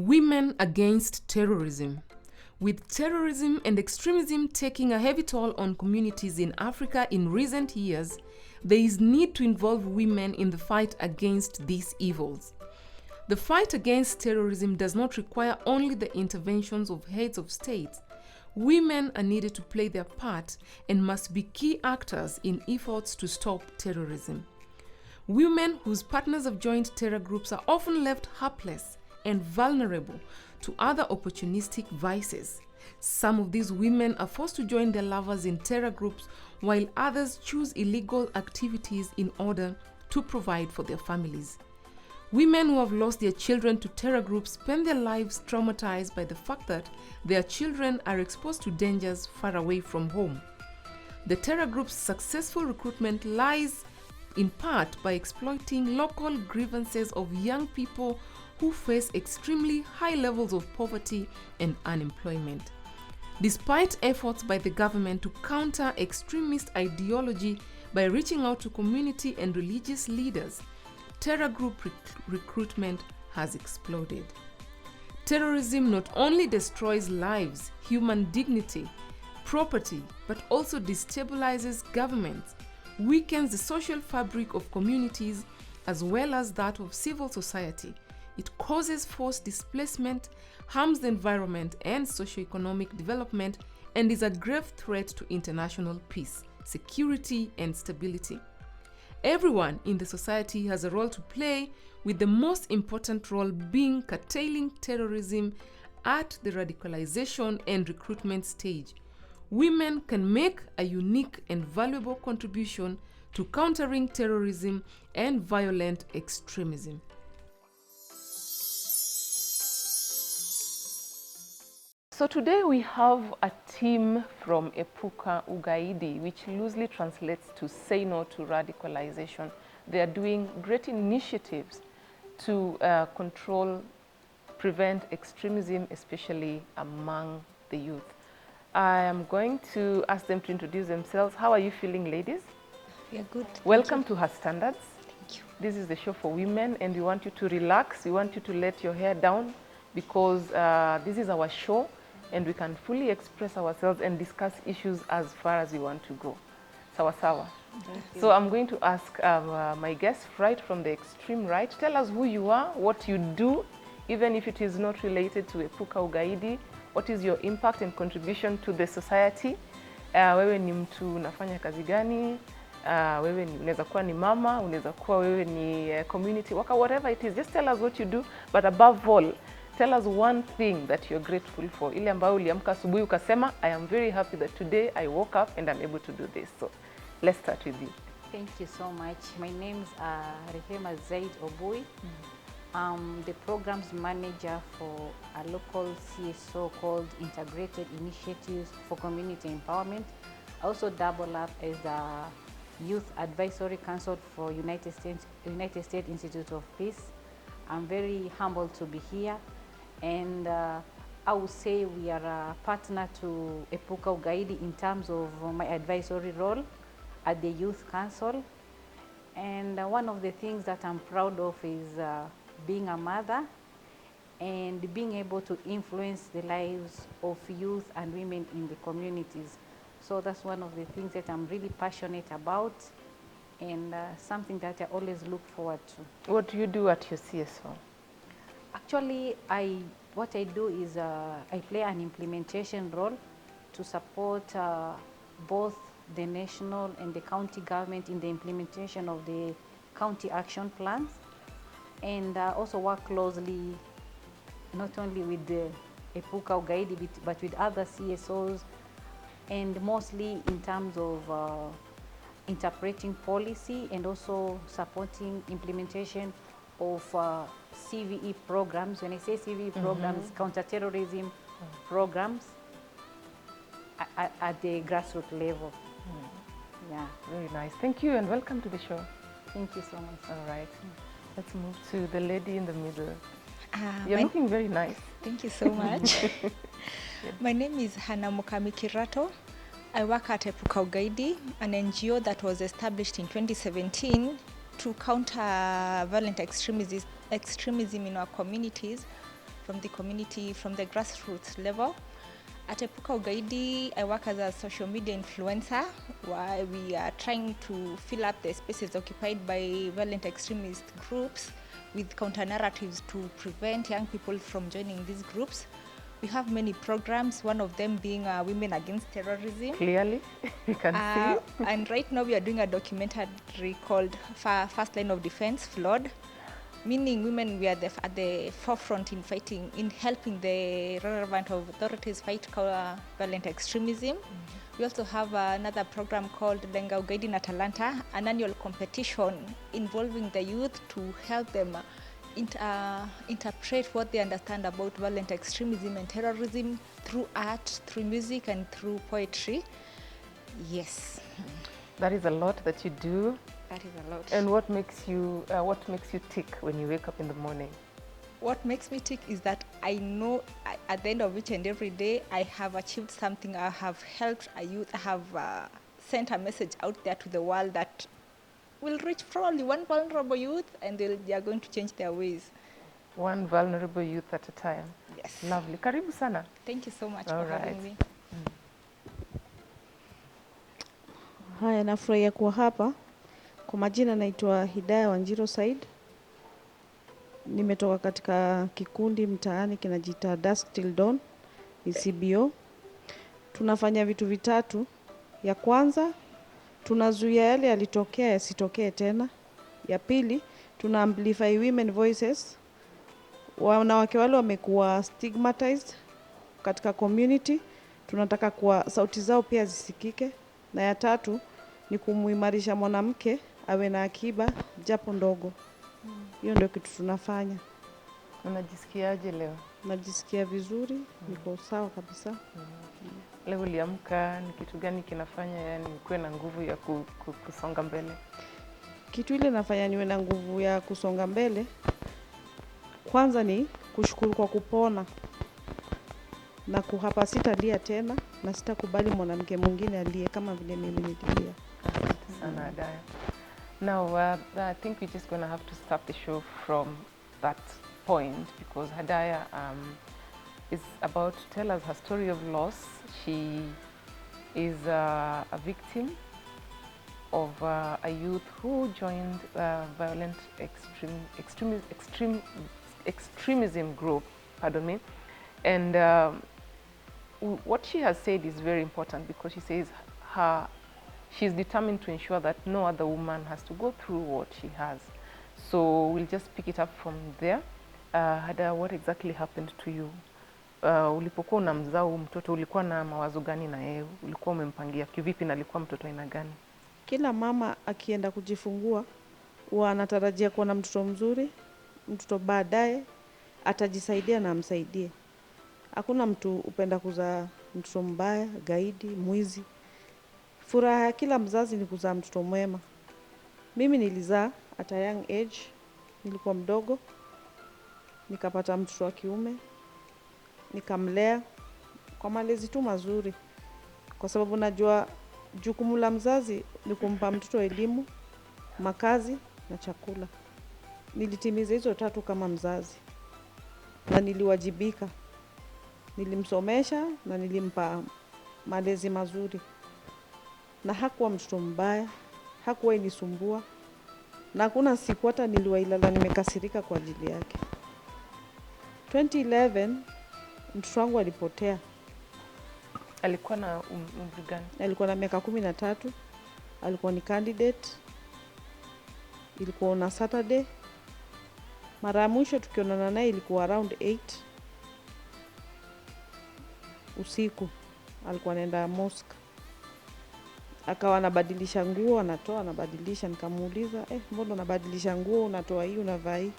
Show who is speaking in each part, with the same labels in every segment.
Speaker 1: Women against terrorism. With terrorism and extremism taking a heavy toll on communities in Africa in recent years, there is need to involve women in the fight against these evils. The fight against terrorism does not require only the interventions of heads of states. Women are needed to play their part and must be key actors in efforts to stop terrorism. Women whose partners have joined terror groups are often left helpless and vulnerable to other opportunistic vices. Some of these women are forced to join their lovers in terror groups, while others choose illegal activities in order to provide for their families. Women who have lost their children to terror groups spend their lives traumatized by the fact that their children are exposed to dangers far away from home. The terror group's successful recruitment lies in part by exploiting local grievances of young people who face extremely high levels of poverty and unemployment. Despite efforts by the government to counter extremist ideology by reaching out to community and religious leaders, terror group recruitment has exploded. Terrorism not only destroys lives, human dignity, property, but also destabilizes governments, weakens the social fabric of communities as well as that of civil society. It causes forced displacement, harms the environment and socioeconomic development, and is a grave threat to international peace, security, and stability. Everyone in the society has a role to play, with the most important role being curtailing terrorism at the radicalization and recruitment stage. Women can make a unique and valuable contribution to countering terrorism and violent extremism. So today we have a team from Epuka Ugaidi, which loosely translates to Say No to Radicalization. They are doing great initiatives to prevent extremism, especially among the youth. I am going to ask them to introduce themselves. How are you feeling, ladies?
Speaker 2: We are good.
Speaker 1: Welcome to Her Standards.
Speaker 2: Thank you.
Speaker 1: This is the show for women, and we want you to relax. We want you to let your hair down, because this is our show, and we can fully express ourselves and discuss issues as far as we want to go. Sawa sawa. So I'm going to ask my guest right from the extreme right. Tell us who you are, what you do, even if it is not related to Epuka Ugaidi. What is your impact and contribution to the society? Wewe ni mtu unafanya kazi gani? Wewe unaweza kuwa ni mama, unaweza kuwa wewe ni community worker, whatever it is. Just tell us what you do, but above all, tell us one thing that you're grateful for. Ile ambayo uliamka asubuhi ukasema, I am very happy that today I woke up and I'm able to do this. So let's start with you.
Speaker 2: Thank you so much. My name is Rehema Zaid Obui. I'm the programs manager for a local CSO called Integrated Initiatives for Community Empowerment. I also double up as a Youth Advisory Council for United States Institute of Peace. I'm very humbled to be here, and I would say we are a partner to Epuka Ugaidi in terms of my advisory role at the Youth Council. And one of the things that I'm proud of is being a mother and being able to influence the lives of youth and women in the communities. So that's one of the things that I'm really passionate about, and something that I always look forward to.
Speaker 1: What do you do at your CSO?
Speaker 2: Actually, what I do is I play an implementation role to support both the national and the county government in the implementation of the county action plans, and also work closely not only with the Epuka Ugaidi but with other CSOs, and mostly in terms of interpreting policy and also supporting implementation of CVE programs. When I say CVE programs, counterterrorism programs at the grassroots level. Yeah.
Speaker 1: Very nice. Thank you and welcome to the show.
Speaker 2: Thank you so much.
Speaker 1: All right. Let's move to the lady in the middle. You're
Speaker 3: My-
Speaker 1: looking very nice.
Speaker 3: Thank you so much. My name is Hana Mokami Kirato. I work at Epuka Ugaidi, an NGO that was established in 2017 to counter violent extremism in our communities from the community, from the grassroots level. At Epuka Ugaidi, I work as a social media influencer, where we are trying to fill up the spaces occupied by violent extremist groups with counter-narratives to prevent young people from joining these groups. We have many programs, one of them being Women Against Terrorism.
Speaker 1: Clearly, you can see.
Speaker 3: And right now we are doing a documentary called First Line of Defense, Flawed, meaning women we are at the forefront in fighting, in helping the relevant authorities fight violent extremism. We also have another program called Lenga Ugaidi in Atalanta, an annual competition involving the youth to help them interpret what they understand about violent extremism and terrorism through art, through music, and through poetry. Yes.
Speaker 1: That is a lot that you do.
Speaker 3: That is a lot.
Speaker 1: And what makes you tick when you wake up in the morning?
Speaker 3: What makes me tick is that I know at the end of each and every day I have achieved something. I have helped a youth. I have sent a message out there to the world that will reach probably one vulnerable youth, and they are going to change their ways.
Speaker 1: One vulnerable youth at a time.
Speaker 3: Yes.
Speaker 1: Lovely. Karibu sana.
Speaker 3: Thank you so much
Speaker 1: All
Speaker 3: for having me.
Speaker 4: Haya, nafurahia kuwa hapa. Kwa majina naitwa Hidaya Wanjiro Said. Nimetoka katika kikundi mtaani kinajiita Dusk Till Dawn, ni CBO. Tunafanya vitu vitatu. Ya kwanza, tunazuia yale yalitokea yasitokee tena. Ya pili, tuna amplify women voices. Wanawake wale wamekuwa stigmatized katika community. Tunataka kuwa sauti zao pia zisikike. Na ya tatu ni kumuimarisha mwanamke awe na akiba japo ndogo. Hiyo ndio kitu tunafanya.
Speaker 1: Unajisikiaje leo?
Speaker 4: Najisikia vizuri, niko sawa kabisa.
Speaker 1: Leo uliamka, ni kitu gani kinafanya yani kuwe na nguvu ya kusonga mbele?
Speaker 4: Kitu ile nafanya niwe na nguvu ya kusonga mbele, kwanza ni kushukuru kwa kupona. Na kuhapa sitalia tena, na sitakubali mwanamke mwingine alie kama vile mimi nililia.
Speaker 1: Asante sana Hidaya. Now, I think we're just going to have to start the show from that point, because Hidaya is about to tell us her story of loss. She is a victim of a youth who joined violent extremism group, pardon me. And what she has said is very important, because she says she's determined to ensure that no other woman has to go through what she has. So we'll just pick it up from there. Hada, what exactly happened to you? Ulipokuwa unamzaa huyu mtoto ulikuwa na mawazo gani na yeye? Ulikuwa umempangia kivipi na alikuwa mtoto aina gani?
Speaker 4: Kila mama akienda kujifungua huwa anatarajia kuwa na mtoto mzuri, mtoto baadaye atajisaidia na amsaidie. Hakuna mtu upenda kuzaa mtoto mbaya, gaidi, mwizi. Furaha ya kila mzazi ni kuzaa mtoto mwema. Mimi nilizaa at a young age, nilikuwa mdogo, nikapata mtoto wa kiume, nikamlea kwa malezi tu mazuri. Kwa sababu najua jukumu la mzazi ni kumpa mtoto elimu, makazi na chakula. Nilitimiza hizo tatu kama mzazi, na niliwajibika. Nilimsomesha na nilimpa malezi mazuri. Na hakuwa mtoto mbaya, hakuwa inisumbua. Na hakuna siku hata niliwailala nimekasirika kwa ajili yake. 2011 mtoto wangu alipotea.
Speaker 1: Alikuwa na umri gani?
Speaker 4: Alikuwa na miaka 13. Alikuwa ni candidate. Ilikuwa on Saturday. Mara ya mwisho tukionana naye ilikuwa around 8 usiku. Alikuwa anaenda mosque. Akawa anabadilisha nguo, anatoa, anabadilisha. Nikamuuliza, mbona unabadilisha nguo, unatoa hii, unavaa hii?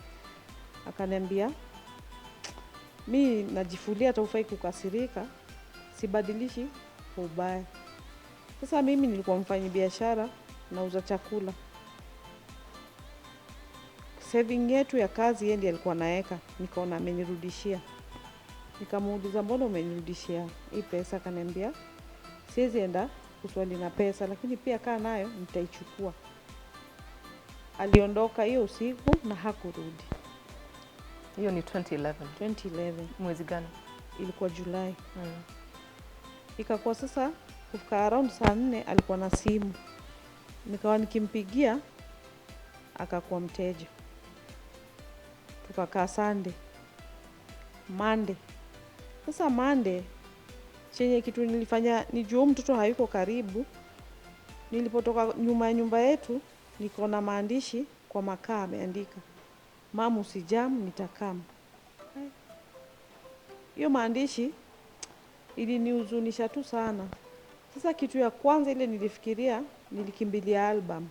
Speaker 4: Akaniambia, mimi najifulia, hata hufai kukasirika, sibadilishi kwa ubaya. Sasa mimi nilikuwa mfanyabiashara, nauza chakula. Saving yetu ya kazi yeye ndiye alikuwa naeka, nikaona amenirudishia. Nikamuuliza, mbona umenirudishia hii pesa? Akaniambia, siwezi enda kuswali na pesa, lakini pia kaa nayo nitaichukua. Aliondoka hiyo usiku na hakurudi.
Speaker 1: Hiyo ni 2011.
Speaker 4: 2011.
Speaker 1: Mwezi gani?
Speaker 4: Ilikuwa Julai. Ikakuwa sasa kufika around saa 4 alikuwa na simu. Nikawa nikimpigia akakuwa mteja. Tukakaa Sunday. Monday. Sasa Monday chenye kitu nilifanya nijue mtoto hayuko karibu. Nilipotoka nyuma ya nyumba yetu nikaona maandishi kwa makaa ameandika, "Mamu usijam, nitakam." Hiyo maandishi ilinihuzunisha tu sana. Sasa kitu ya kwanza ile nilifikiria, nilikimbilia album.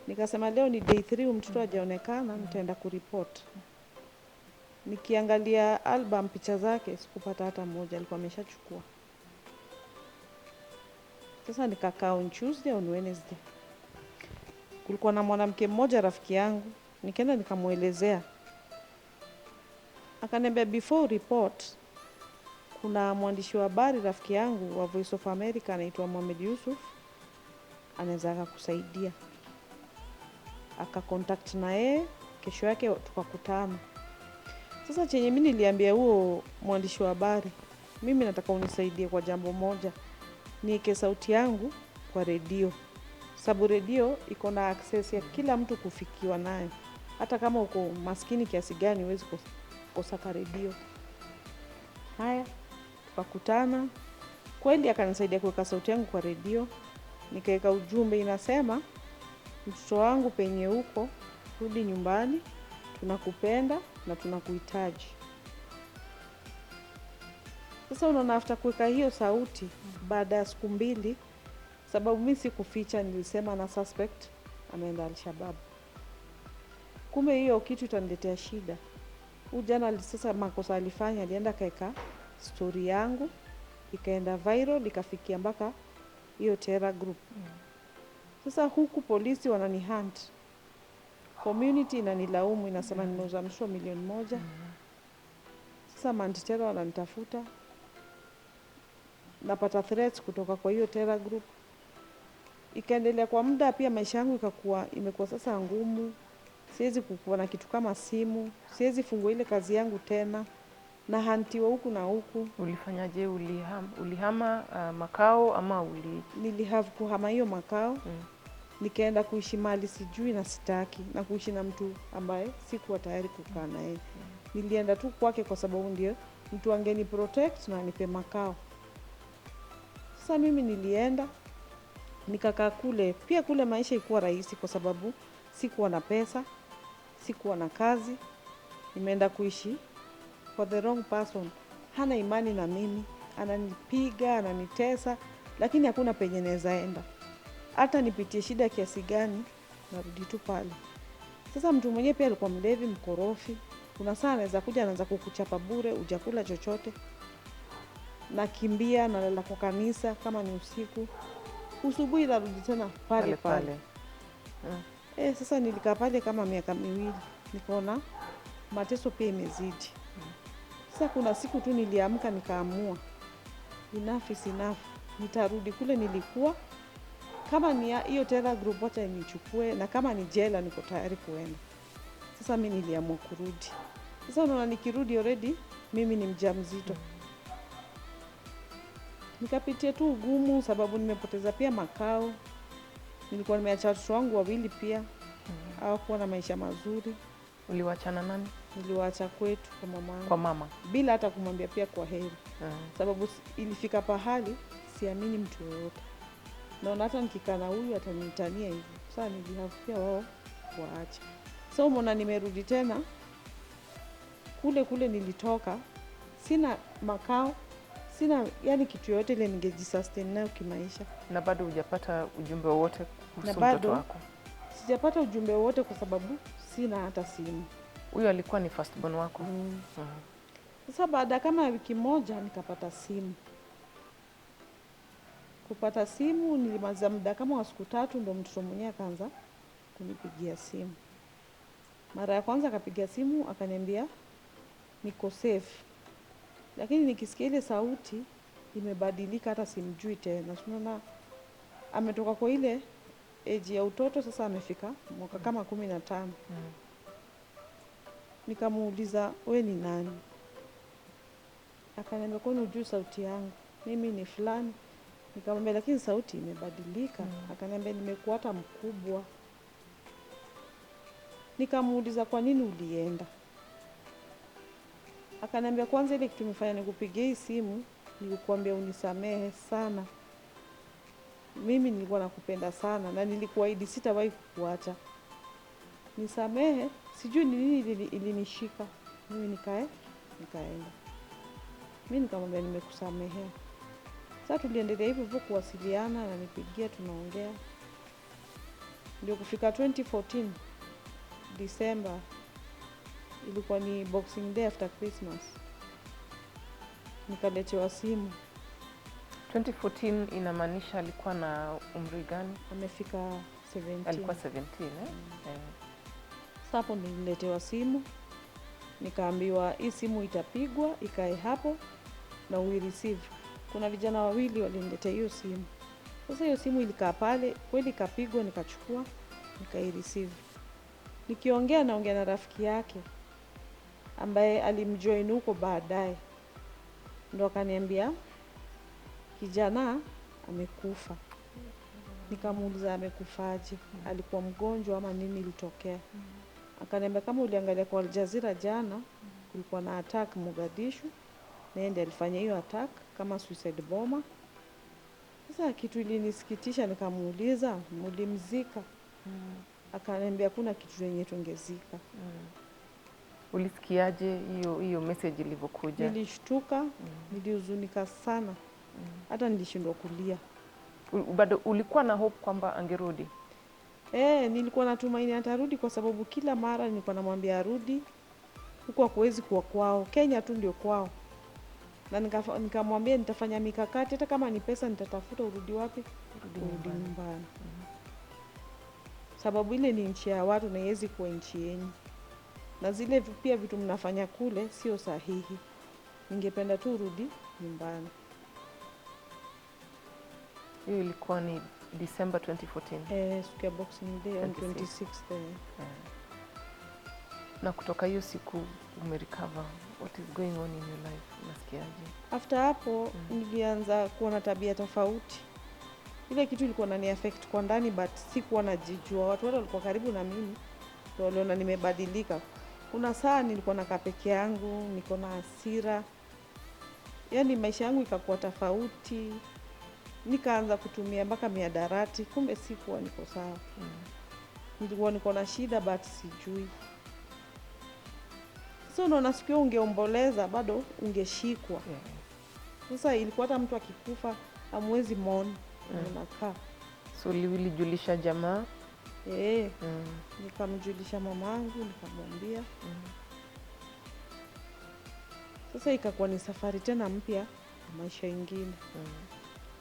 Speaker 4: Nikasema leo ni day 3 mtoto hajaonekana, nitaenda kuripoti. Nikiangalia album picha zake sikupata hata moja, alikuwa ameshachukua. Sasa nikakaa on Tuesday, on Wednesday. Kulikuwa na mwanamke mmoja rafiki yangu, nikaenda nikamuelezea. Akaniambia before report, kuna mwandishi wa habari rafiki yangu wa Voice of America anaitwa Ucso, anaweza akakusaidia. Akacontact na yeye, kesho yake tukakutana. Sasa chenye mimi niliambia huo mwandishi wa habari, mimi nataka unisaidie kwa jambo moja. Niweke sauti yangu kwa redio. Sababu redio iko na access ya kila mtu kufikiwa nayo. Hata kama uko maskini kiasi gani huwezi kosa redio. Haya, tukakutana. Kweli akanisaidia kuweka sauti yangu kwa redio. Nikaweka ujumbe inasema, "Mtoto wangu penye huko, rudi nyumbani, tunakupenda na tunakuhitaji." Sasa unaona after kuweka hiyo sauti, baada ya siku 2, sababu mimi sikuficha, nilisema na suspect ameenda Al-Shabaab. Kumbe hiyo kitu itaniletea shida. Jana sasa makosa alifanya, alienda kaeka story yangu, ikaenda viral, ikafikia mpaka hiyo terror group. Sasa huku polisi wanani hunt. Community inanilaumu, inasema nimeuza mtoto 1,000,000. Sasa mantitero wananitafuta. Napata threats kutoka kwa hiyo terror group. Ikaendelea kwa muda, pia maisha yangu imekuwa sasa ngumu. Siwezi kukuwa na kitu kama simu, siwezi fungua ile kazi yangu tena, na hantiwa huku na huku.
Speaker 1: Ulifanyaje? Ulihama makao ama
Speaker 4: Nilihave kuhama hiyo makao. Nikaenda kuishi mali sijui na sitaki, na kuishi na mtu ambaye sikuwa tayari kukaa naye. Nilienda tu kwake kwa sababu ndio mtu angeni protect na anipe makao. Sasa mimi nilienda nikakaa kule. Pia kule maisha ikuwa rahisi kwa sababu sikuwa na pesa, sikuwa na kazi. Nimeenda kuishi for the wrong person. Hana imani na mimi, ananipiga, ananitesa, lakini hakuna penye naweza enda. Hata nipitie shida kiasi gani, narudi tu pale. Sasa mtu mwenyewe pia alikuwa mlevi, mkorofi. Kuna saa anaweza kuja anaanza kukuchapa bure, hujakula chochote. Nakimbia, nalala kwa kanisa kama ni usiku. Asubuhi narudi tena pale. Sasa nilikaa pale kama miaka 2. Nikaona mateso pia imezidi. Sasa kuna siku tu niliamka nikaamua, enough is enough. Nitarudi kule nilikuwa. Kama ni hiyo terror group wacha nichukue, na kama ni jela niko tayari kuenda. Sasa mimi niliamua kurudi. Sasa unaona nikirudi already mimi ni mjamzito. Nikapitia tu ugumu sababu nimepoteza pia makao. Nilikuwa nimeacha watoto wangu 2 pia. Hawakuwa na maisha mazuri.
Speaker 1: Uliwachana nani?
Speaker 4: Niliwaacha kwetu kwa mama.
Speaker 1: Kwa mama.
Speaker 4: Bila hata kumwambia pia kwa heri. Sababu ilifika pahali siamini mtu yoyote. Naona hata nikikaa na huyu atanitania hivi. Sasa nilihave pia wao waache. So umeona nimerudi tena. Kule nilitoka. Sina makao. Sina yani kitu yoyote ile ningejisustain nayo kimaisha.
Speaker 1: Na bado hujapata ujumbe wowote kuhusu mtoto wako?
Speaker 4: Sijapata ujumbe wowote kwa sababu sina hata simu.
Speaker 1: Huyo alikuwa ni firstborn wako?
Speaker 4: Sasa baada kama wiki moja nikapata simu. Kupata simu nilimaliza muda kama wa siku 3 ndio mtoto mwenyewe akaanza kunipigia simu. Mara ya kwanza akapiga simu akaniambia niko safe. Lakini nikisikia ile sauti imebadilika, hata simjui tena. Tunaona ametoka kwa ile age ya utoto, sasa amefika mwaka kama 15. Nikamuuliza, we ni nani? Akaniambia, kwani hujui sauti yangu? Mimi ni fulani. Nikamwambia, lakini sauti imebadilika. Akaniambia, nimekuwa hata mkubwa. Nikamuuliza, kwa nini ulienda? Akaniambia, kwanza ile kitu imefanya nikupigie hii simu ni kukuambia unisamehe sana. Mimi nilikuwa nakupenda sana na nilikuahidi sitawahi kukuacha. Nisamehe, sijui ni nini ilinishika. Mimi nikaenda. Mimi nikamwambia nimekusamehea. Sasa tuliendelea hivyo kuwasiliana na nipigia tunaongea. Ndio kufika 2014 December, ilikuwa ni Boxing Day after Christmas. Nikaletewa simu.
Speaker 1: 2014 inamaanisha alikuwa na umri gani?
Speaker 4: Amefika 17.
Speaker 1: Alikuwa 17
Speaker 4: Sasa hapo nililetewa simu. Nikaambiwa hii simu itapigwa, ikae hapo na receive. Kuna vijana wawili waliniletea hiyo simu. Sasa hiyo simu ilikaa pale, kweli ikapigwa, nikachukua, receive. Nikiongea na rafiki yake ambaye alimjoin huko baadaye. Ndo akaniambia kijana amekufa. Nikamuuliza amekufaje? Alikuwa mgonjwa ama nini ilitokea? Akaniambia kama uliangalia kwa Al Jazeera jana, kulikuwa na attack Mogadishu. Na ndiye alifanya hiyo attack kama suicide bomber. Sasa kitu ilinisikitisha, nikamuuliza mlimzika? Akaniambia kuna kitu yenye tungezika.
Speaker 1: Ulisikiaje hiyo message ilivyokuja?
Speaker 4: Nilishtuka, nilihuzunika sana. Hata nilishindwa kulia.
Speaker 1: Bado ulikuwa na hope kwamba angerudi?
Speaker 4: Nilikuwa natumaini atarudi kwa sababu kila mara nilikuwa namwambia arudi. Huko hakuwezi kuwa kwao. Kenya tu ndio kwao. Na nikamwambia nitafanya mikakati, hata kama ni pesa nitatafuta. Urudi wapi? Urudi nyumbani. Sababu ile ni nchi ya watu na haiwezi kuwa nchi yenu. Na zile pia vitu mnafanya kule sio sahihi. Ningependa tu urudi nyumbani.
Speaker 1: Hiyo ilikuwa ni December 2014.
Speaker 4: Siku ya Boxing Day on 26th.
Speaker 1: Na kutoka hiyo siku umerecover. What is going on in your life? Unasikiaje?
Speaker 4: After hapo nilianza kuona tabia tofauti. Ile kitu ilikuwa inani affect kwa ndani but sikuwa najijua. Watu wote walikuwa karibu na mimi ndio waliona nimebadilika. Kuna saa nilikuwa nakaa peke yangu, niko na hasira. Yaani maisha yangu ikakuwa tofauti. Nikaanza kutumia mpaka mihadarati, kumbe sikuwa niko sawa. Nilikuwa niko na shida but sijui. So unaona siku hiyo ungeomboleza bado ungeshikwa. Sasa ilikuwa hata mtu akikufa hamwezi mourn, unakaa.
Speaker 1: So ulijulisha jamaa?
Speaker 4: Nikamjulisha mamangu, nikamwambia. Sasa ikakuwa ni safari tena mpya, maisha ingine.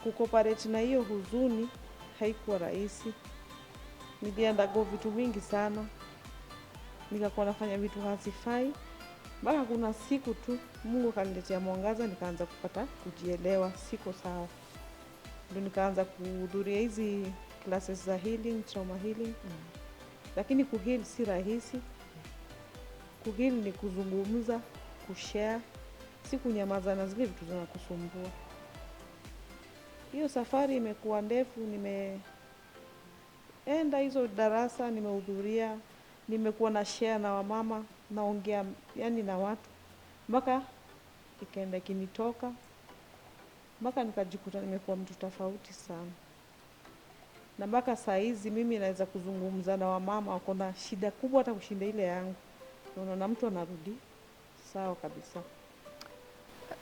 Speaker 4: Kukoparate na hiyo huzuni haikuwa rahisi. Nilienda vitu vingi sana. Nikakuwa nafanya vitu hazifai. Mpaka kuna siku tu Mungu kaniletea mwangaza, nikaanza kupata kujielewa siko sawa. Ndio nikaanza kuhudhuria hizi classes za healing, trauma healing. Lakini kuheal si rahisi. Kuheal ni kuzungumza, kushare, si kunyamaza na zile vitu zinakusumbua. Hiyo safari imekuwa ndefu, nimeenda hizo darasa, nimehudhuria, nimekuwa na share na wamama, naongea yani na watu. Mpaka ikaenda kinitoka, mpaka nikajikuta nimekuwa mtu tofauti sana. Na mpaka saa hizi mimi naweza kuzungumza na wamama wako na shida kubwa hata kushinda ile yangu. Unaona mtu anarudi sawa kabisa.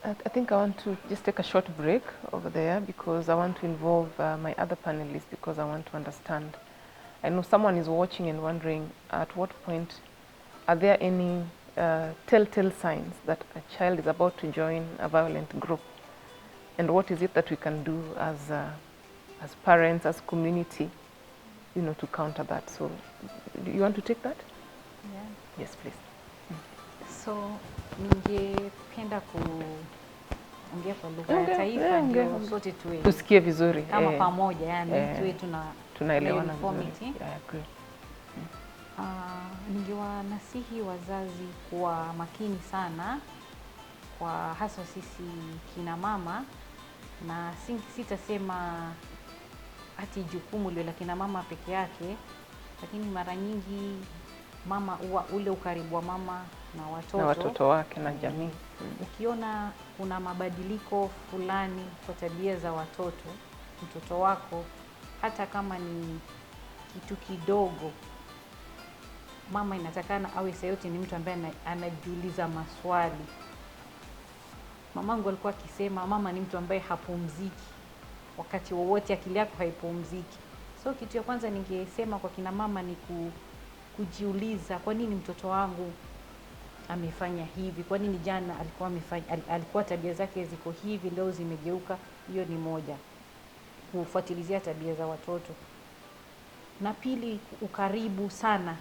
Speaker 1: I think I want to just take a short break over there because I want to involve my other panelists because I want to understand. I know someone is watching and wondering at what point are there any telltale signs that a child is about to join a violent group, and what is it that we can do as parents, as community, to counter that. So, do you want to take that?
Speaker 2: Yeah.
Speaker 1: Yes, please.
Speaker 2: So, ningependa kuongea kwa lugha ya taifa ndio sote
Speaker 1: tusikie vizuri
Speaker 2: kama pamoja, yani tuwe tunaelewana
Speaker 1: vizuri.
Speaker 2: Ningewanasihi wazazi kuwa makini sana kwa hasa sisi kina mama, na sitasema ati jukumu lile la kina mama peke yake, lakini mara nyingi mama ule ukaribu wa mama na watoto
Speaker 1: wake na jamii.
Speaker 2: Ukiona kuna mabadiliko fulani kwa tabia za mtoto wako, hata kama ni kitu kidogo, mama inatakana awe saa yote ni mtu ambaye anajiuliza maswali. Mamangu alikuwa akisema mama ni mtu ambaye hapumziki, wakati wowote akili yako haipumziki. So kitu ya kwanza ningesema kwa kina mama ni kujiuliza, kwa nini mtoto wangu amefanya hivi? Kwa nini jana alikuwa tabia zake ziko hivi, leo zimegeuka? Hiyo ni moja, kufuatilizia tabia za watoto. Na pili, ukaribu sana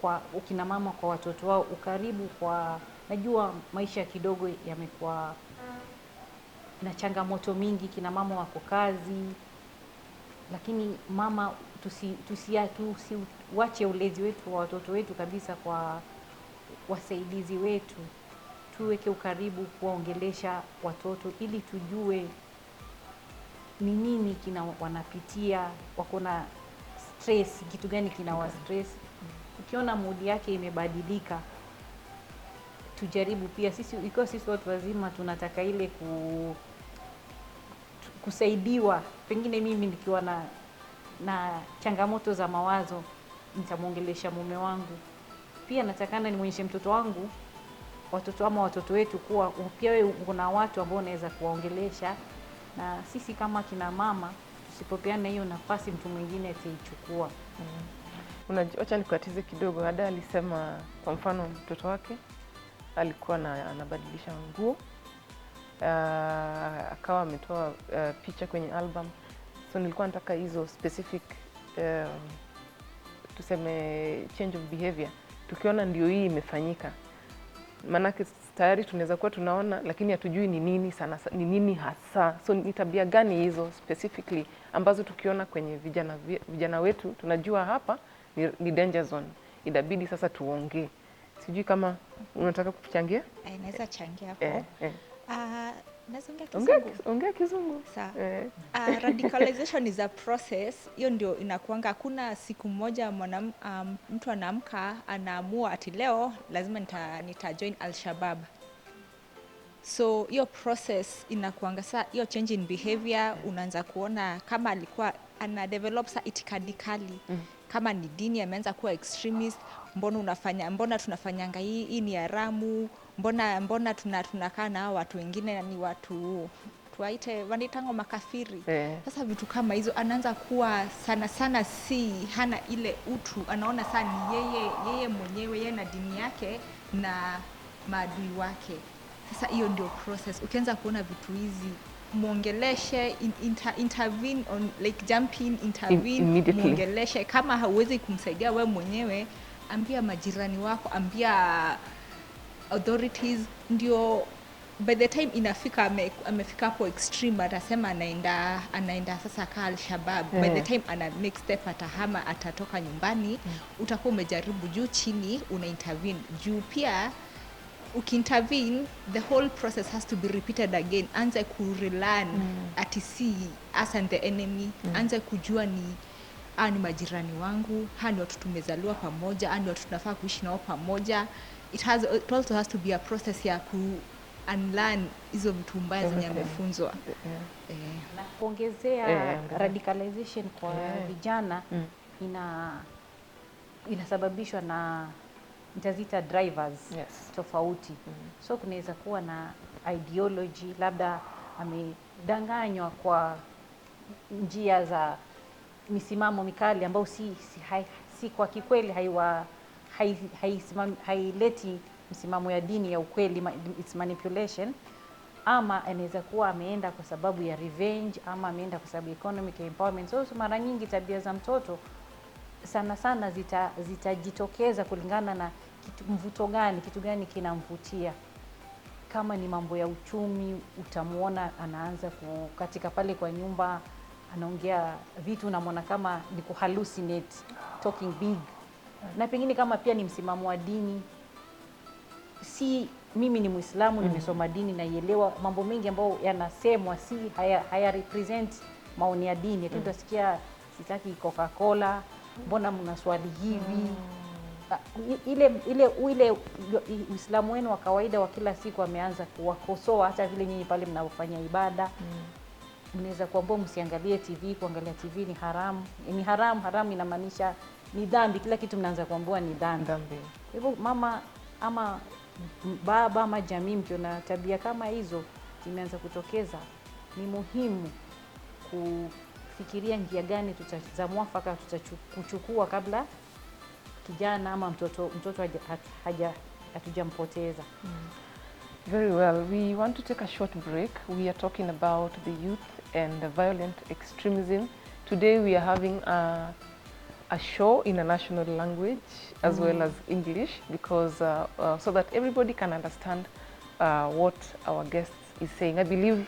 Speaker 2: kwa kina mama kwa watoto wao. Ukaribu najua maisha kidogo yamekuwa na changamoto mingi, kina mama wako kazi, lakini mama tusiwache ulezi wetu wa watoto wetu kabisa kwa wasaidizi wetu. Tuweke ukaribu kuwaongelesha watoto ili tujue ni nini wanapitia, wako na stress, kitu gani kinawa stress. Ukiona mood yake imebadilika, tujaribu pia ikiwa sisi watu wazima tunataka ile kusaidiwa. Pengine mimi nikiwa na changamoto za mawazo, nitamuongelesha mume wangu. Pia natakana nimuonyeshe mtoto wangu, watoto wetu kuwa pia wewe kuna watu ambao unaweza kuwaongelesha, na sisi kama kina mama tusipopeana hiyo nafasi, mtu mwingine ataichukua.
Speaker 1: Acha nikukatize kidogo. Ada alisema kwa mfano mtoto wake alikuwa anabadilisha nguo, akawa ametoa picha kwenye album. So nilikuwa nataka hizo specific tuseme change of behavior, tukiona ndio hii imefanyika. Maanake tayari tunaweza kuwa tunaona, lakini hatujui ni nini hasa. So ni tabia gani hizo specifically ambazo tukiona kwenye vijana wetu tunajua hapa ni danger zone, inabidi sasa tuongee. Sijui kama unataka kuchangia?
Speaker 3: Naweza changia hapo.
Speaker 1: Ongea Kizungu.
Speaker 3: Sawa. Radicalization is a process. Hiyo ndio inakuanga, hakuna siku moja mtu anaamka anaamua ati leo lazima nita join Al-Shabaab. So hiyo process inakuanga hiyo change in behavior, unaanza kuona kama alikuwa ana develop itikadi kali. Kama ni dini ameanza kuwa extremist, mbona tunafanyanga hii ni haramu, mbona tunakaa na watu wengine ni watu tuwaite wanaitangwa makafiri. Sasa vitu kama hizo anaanza kuwa sana hana ile utu, anaona sana ni yeye mwenyewe, yeye na dini yake na maadui wake. Sasa hiyo ndio process. Ukianza kuona vitu hizi, muongeleshe, intervene on like jump in, intervene, muongeleshe. Kama hauwezi kumsaidia we mwenyewe, ambia majirani wako, ambia authorities, ndio by the time inafika amefika hapo extreme, atasema anaenda sasa ka Al-Shabaab. By the time ana next step atahama, atatoka nyumbani, utakuwa umejaribu juu chini, una intervene. Juu pia ukiintervene, the whole process has to be repeated again. Anze kurelearn ati si us and the enemy. Anze kujua ni majirani wangu, ni watu tumezaliwa pamoja, ni watu tunafaa kuishi nao pamoja. It also has to be a process ya unlearn hizo vitu mbaya zenye amefunzwa.
Speaker 2: Na kuongezea radicalization kwa vijana inasababishwa na nitazita drivers tofauti. So kunaweza kuwa na ideology, labda amedanganywa kwa njia za misimamo mikali ambao si kwa kikweli haileti msimamo ya dini ya ukweli, it's manipulation. Ama anaweza kuwa ameenda kwa sababu ya revenge, ama ameenda kwa sababu ya economic empowerment. So mara nyingi tabia za mtoto sana zitajitokeza kulingana na kitu gani kinamvutia. Kama ni mambo ya uchumi, utamuona anaanza katika pale kwa nyumba anaongea vitu, unamwona kama ni kuhallucinate, talking big. na pengine kama pia ni msimamo wa dini. Si mimi ni Muislamu, nimesoma dini, naielewa mambo mengi ambayo yanasemwa si haya represent maoni ya dini. Lakini utasikia sitaki Coca-Cola, mbona mnaswali hivi? Ile Uislamu wenu wa kawaida wa kila siku ameanza kuwakosoa, hata vile nyinyi pale mnapofanya ibada. Mnaweza kuambia msiangalie TV, kuangalia TV ni haramu. Ni haramu inamaanisha ni dhambi, kila kitu mnaanza kuambiwa ni dhambi. Hivyo mama ama baba ama jamii mkiona tabia kama hizo zimeanza kutokeza, ni muhimu kufikiria njia gani za mwafaka tutachukua kabla kijana ama mtoto hatujampoteza.
Speaker 1: Very well. We want to take a short break. We are talking about the youth and the violent extremism. Today we are having a show in a national language as well as English, because so that everybody can understand what our guest is saying. I believe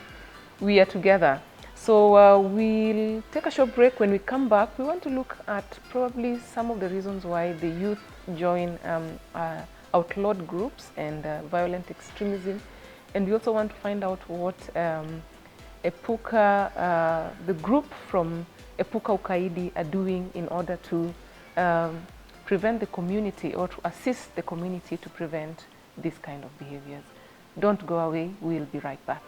Speaker 1: we are together. So we'll take a short break. When we come back, we want to look at probably some of the reasons why the youth join outlawed groups and violent extremism. And we also want to find out what EPUKA, the group from EPUKA Ukaidi are doing in order to prevent the community, or to assist the community to prevent this kind of behaviors. Don't go away, we'll be right back.